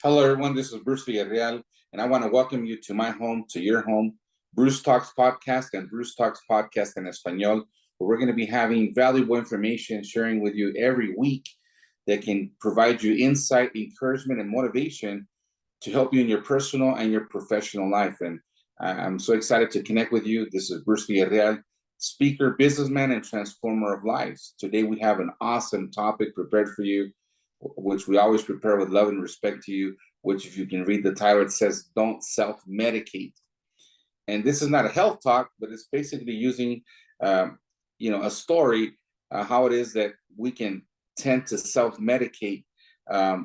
Hello, everyone. This is Bruce Villarreal, and I want to welcome you to my home, to your home, Bruce Talks Podcast and Bruce Talks Podcast in Espanol, where we're going to be having valuable information sharing with you every week that can provide you insight, encouragement, and motivation to help you in your personal and your professional life. And I'm so excited to connect with you. This is Bruce Villarreal, speaker, businessman, and transformer of lives. Today, we have an awesome topic prepared for you, which we always prepare with love and respect to you, which if you can read the title, it says, Don't Self-Medicate. And this is not a health talk, but it's basically using, a story, how it is that we can tend to self-medicate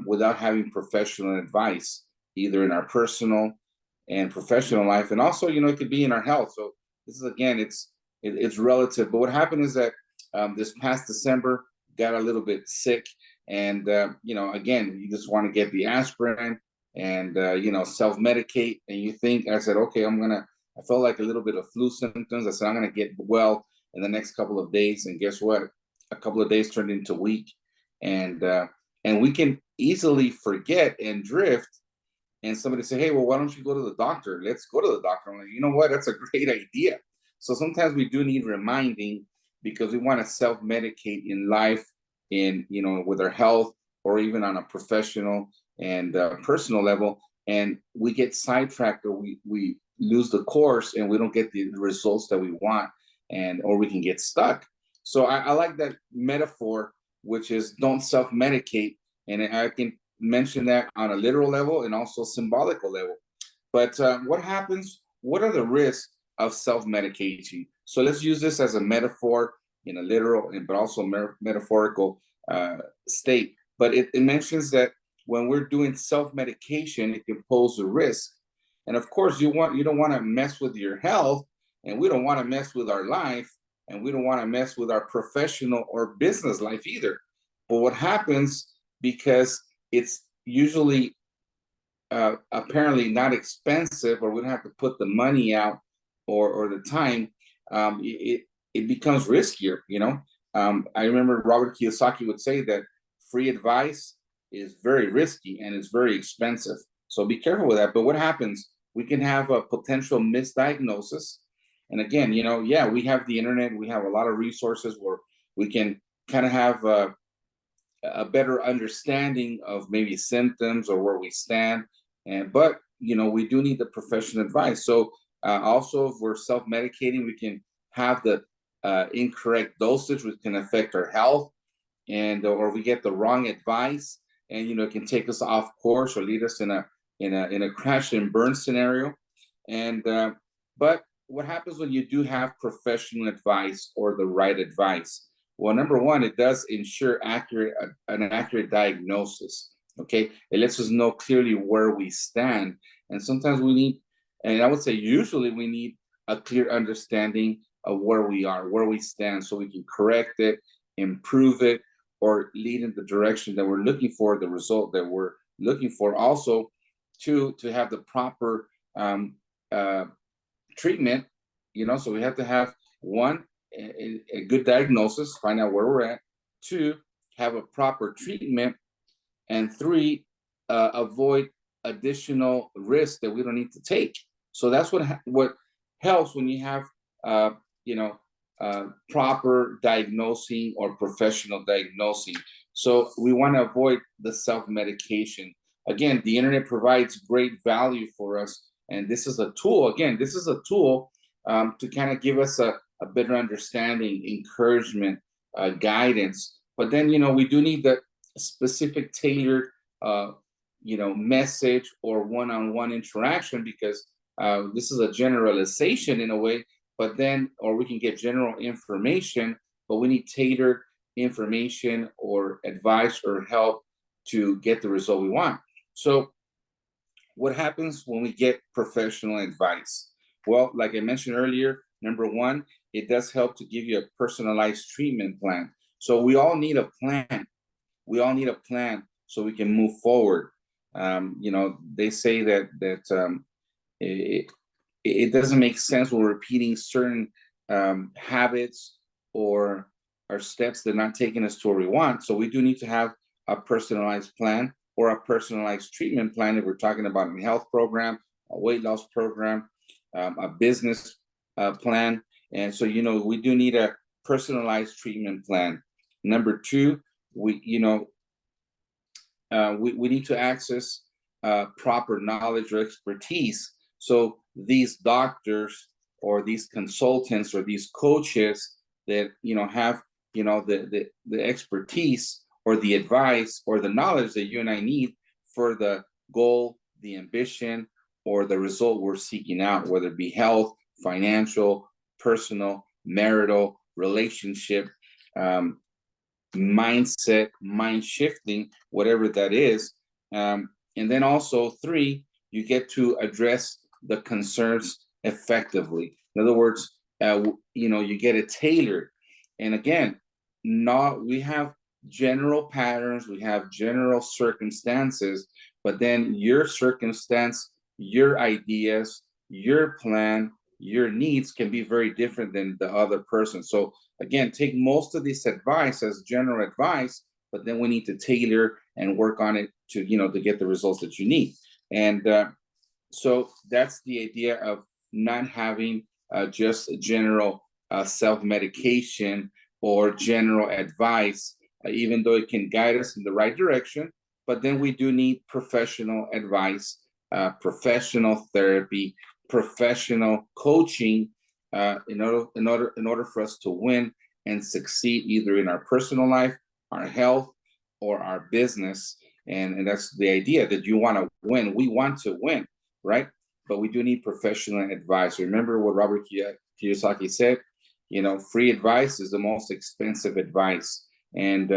without having professional advice, either in our personal and professional life. And also, it could be in our health. So this is, again, it's relative. But what happened is that this past December, got a little bit sick. And, again, you just want to get the aspirin and, self-medicate. And you think, I said, okay, I felt like a little bit of flu symptoms. I said, I'm going to get well in the next couple of days. And guess what? A couple of days turned into a week. And we can easily forget and drift. And somebody say, hey, well, why don't you go to the doctor? Let's go to the doctor. I'm like, you know what? That's a great idea. So sometimes we do need reminding because we want to self-medicate in life, with our health, or even on a professional and personal level. And we get sidetracked, or we lose the course, and we don't get the results that we want, or we can get stuck. So I like that metaphor, which is don't self-medicate. And I can mention that on a literal level and also symbolical level. But what happens? What are the risks of self-medication? So let's use this as a metaphor in a literal but also metaphorical state. But it mentions that when we're doing self-medication, it can pose a risk. And of course, you don't want to mess with your health, and we don't want to mess with our life, and we don't want to mess with our professional or business life either. But what happens, because it's usually apparently not expensive, or we don't have to put the money out or the time, it becomes riskier. I remember Robert Kiyosaki would say that free advice is very risky and it's very expensive. So be careful with that. But what happens? We can have a potential misdiagnosis. And again, we have the internet, we have a lot of resources where we can kind of have a better understanding of maybe symptoms or where we stand. But we do need the professional advice. So also, if we're self-medicating, we can have the incorrect dosage, which can affect our health, or we get the wrong advice, and it can take us off course or lead us in a crash and burn scenario. And but what happens when you do have professional advice or the right advice? Well, number one, it does ensure an accurate diagnosis. Okay, it lets us know clearly where we stand, and sometimes we need, and I would say usually we need a clear understanding of where we are, where we stand, so we can correct it, improve it, or lead in the direction that we're looking for, the result that we're looking for. Also, to have the proper treatment, so we have to have one, a good diagnosis, find out where we're at. Two, have a proper treatment. And three, avoid additional risks that we don't need to take. So that's what helps when you have proper diagnosing or professional diagnosing. So we want to avoid the self-medication. Again, the internet provides great value for us, and this is a tool. Again, this is a tool to kind of give us a better understanding, encouragement, guidance. But then we do need the specific tailored message or one-on-one interaction, because this is a generalization in a way, but then, or we can get general information, but we need tailored information or advice or help to get the result we want. So what happens when we get professional advice? Well, like I mentioned earlier, number one, it does help to give you a personalized treatment plan. So we all need a plan. We all need a plan so we can move forward. They say that it doesn't make sense when we're repeating certain habits or steps that are not taking us to where we want. So we do need to have a personalized plan. or a personalized treatment plan if we're talking about a health program, a weight loss program, a business plan. And so, we do need a personalized treatment plan. Number two, we need to access proper knowledge or expertise. So these doctors or these consultants or these coaches that have the expertise or the advice or the knowledge that you and I need for the goal, the ambition, or the result we're seeking out, whether it be health, financial, personal, marital, relationship, mindset, mind shifting, whatever that is. And then also 3, you get to address the concerns effectively. In other words, you get it tailored. And again, we have general patterns, we have general circumstances, but then your circumstance, your ideas, your plan, your needs can be very different than the other person. So again, take most of this advice as general advice, but then we need to tailor and work on it to get the results that you need. And so that's the idea of not having just general self-medication or general advice, even though it can guide us in the right direction. But then we do need professional advice, professional therapy, professional coaching in order for us to win and succeed either in our personal life, our health, or our business. And that's the idea, that you want to win. We want to win, right? But we do need professional advice. Remember what Robert Kiyosaki said, free advice is the most expensive advice. And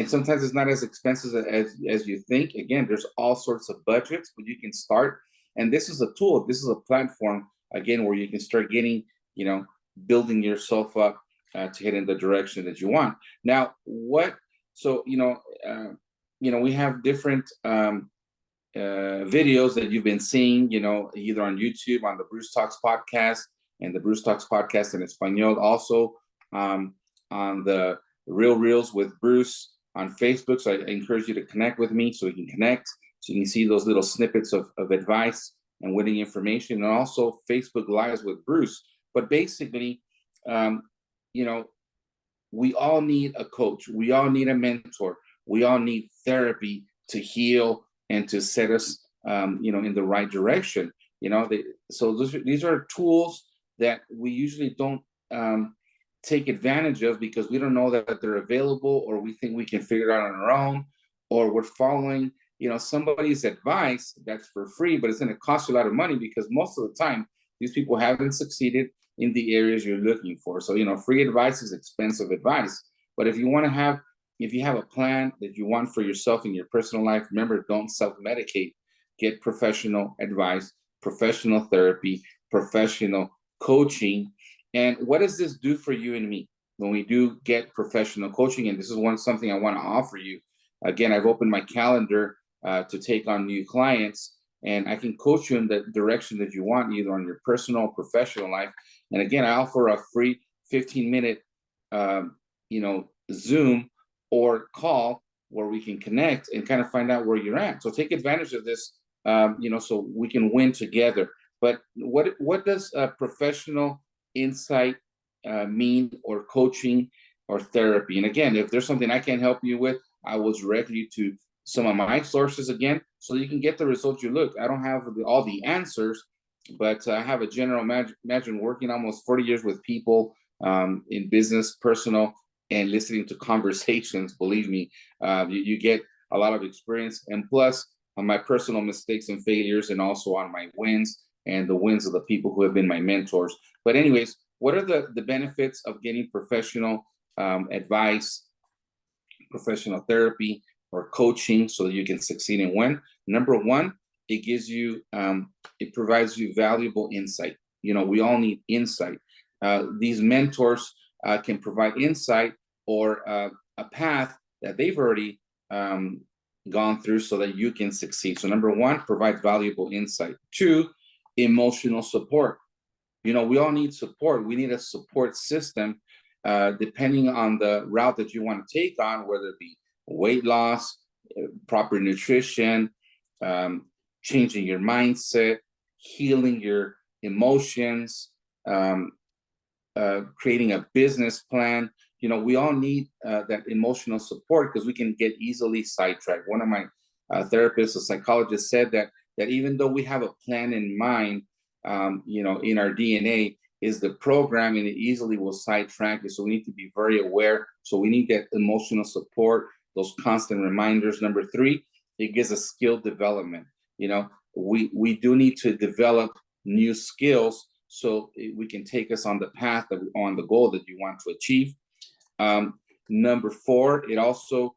sometimes it's not as expensive as you think. Again, there's all sorts of budgets, but you can start. And this is a tool, this is a platform, again, where you can start getting, building yourself up to head in the direction that you want. Now, we have different videos that you've been seeing, either on YouTube, on the Bruce Talks podcast, and the Bruce Talks podcast in Espanol, also on the Real Reels with Bruce on Facebook. So I encourage you to connect with me so we can connect, so you can see those little snippets of advice and winning information, and also Facebook Lives with Bruce. But basically, we all need a coach. We all need a mentor. We all need therapy to heal and to set us, in the right direction. So these are tools that we usually don't take advantage of because we don't know that they're available, or we think we can figure it out on our own, or we're following somebody's advice that's for free, but it's going to cost you a lot of money, because most of the time these people haven't succeeded in the areas you're looking for. So free advice is expensive advice. But if you have a plan that you want for yourself in your personal life, remember, don't self-medicate. Get professional advice, professional therapy, professional coaching. And what does this do for you and me when we do get professional coaching? And this is something I want to offer you. Again, I've opened my calendar to take on new clients, and I can coach you in the direction that you want, either on your personal or professional life. And again, I offer a free 15-minute, Zoom or call where we can connect and kind of find out where you're at. So take advantage of this, so we can win together. But what does professional insight mean, or coaching or therapy? And again, if there's something I can help you with, I will direct you to some of my sources again, so you can get the results you look. I don't have all the answers, but I have a general imagine working almost 40 years with people in business, personal, and listening to conversations. Believe me, you get a lot of experience, and plus on my personal mistakes and failures, and also on my wins and the wins of the people who have been my mentors. But anyways, what are the benefits of getting professional advice, professional therapy, or coaching so that you can succeed and win? Number one, it provides you valuable insight. We all need insight. These mentors can provide insight or a path that they've already gone through so that you can succeed. So number one, provide valuable insight. 2, emotional support. We all need support. We need a support system depending on the route that you want to take on, whether it be weight loss, proper nutrition, changing your mindset, healing your emotions, creating a business plan. You know, we all need that emotional support because we can get easily sidetracked. One of my therapists, a psychologist, said that even though we have a plan in mind, you know, in our DNA is the program, and it easily will sidetrack you. So we need to be very aware. So we need that emotional support, those constant reminders. Number three, it gives us skill development. You know, we do need to develop new skills so we can take us on the path on the goal that you want to achieve. Number four, it also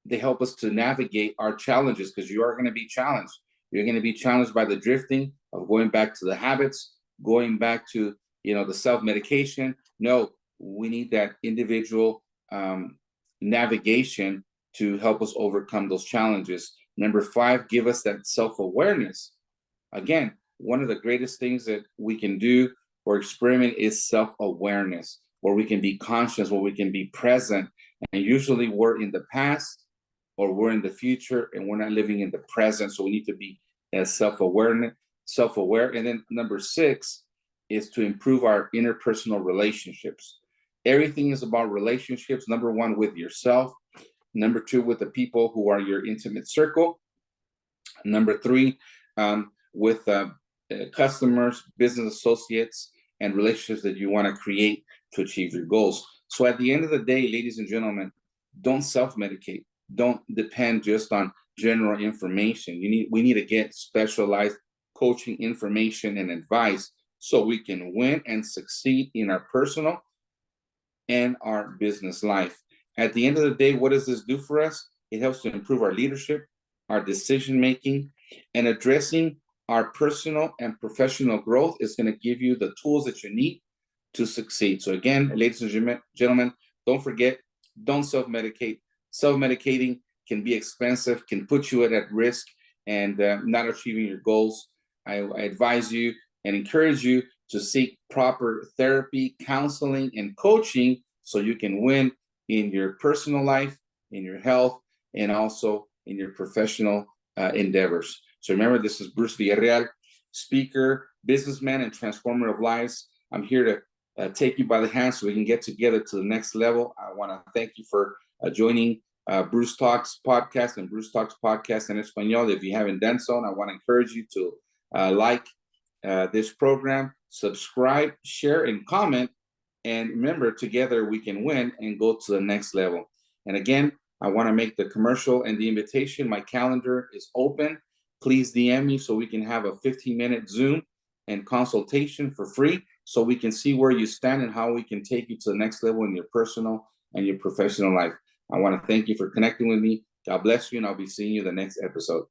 they help us to navigate our challenges, because you are going to be challenged. You're going to be challenged by the drifting of going back to the habits, going back to, you know, the self-medication. No, we need that individual navigation to help us overcome those challenges. Number five, give us that self-awareness. Again, one of the greatest things that we can do or experiment is self-awareness, where we can be conscious, where we can be present. And usually we're in the past or we're in the future and we're not living in the present. So we need to be self-aware. And then number six is to improve our interpersonal relationships. Everything is about relationships. Number one, with yourself. Number two, with the people who are your intimate circle. Number three, with customers, business associates, and relationships that you want to create to achieve your goals. So at the end of the day, ladies and gentlemen, don't self-medicate. Don't depend just on general information. We need to get specialized coaching information and advice so we can win and succeed in our personal and our business life. At the end of the day, what does this do for us? It helps to improve our leadership, our decision-making, and addressing our personal and professional growth is going to give you the tools that you need to succeed. So again, ladies and gentlemen, don't forget, don't self-medicate. Self-medicating can be expensive, can put you at risk and not achieving your goals. I advise you and encourage you to seek proper therapy, counseling, and coaching so you can win in your personal life, in your health, and also in your professional endeavors. So remember, this is Bruce Villarreal, speaker, businessman, and transformer of lives. I'm here to take you by the hand so we can get together to the next level. I want to thank you for joining Bruce Talks Podcast and Bruce Talks Podcast en Español. If you haven't done so, I want to encourage you to like this program, subscribe, share, and comment. And remember, together we can win and go to the next level. And again, I want to make the commercial and the invitation. My calendar is open. Please DM me so we can have a 15-minute Zoom and consultation for free so we can see where you stand and how we can take you to the next level in your personal and your professional life. I want to thank you for connecting with me. God bless you, and I'll be seeing you the next episode.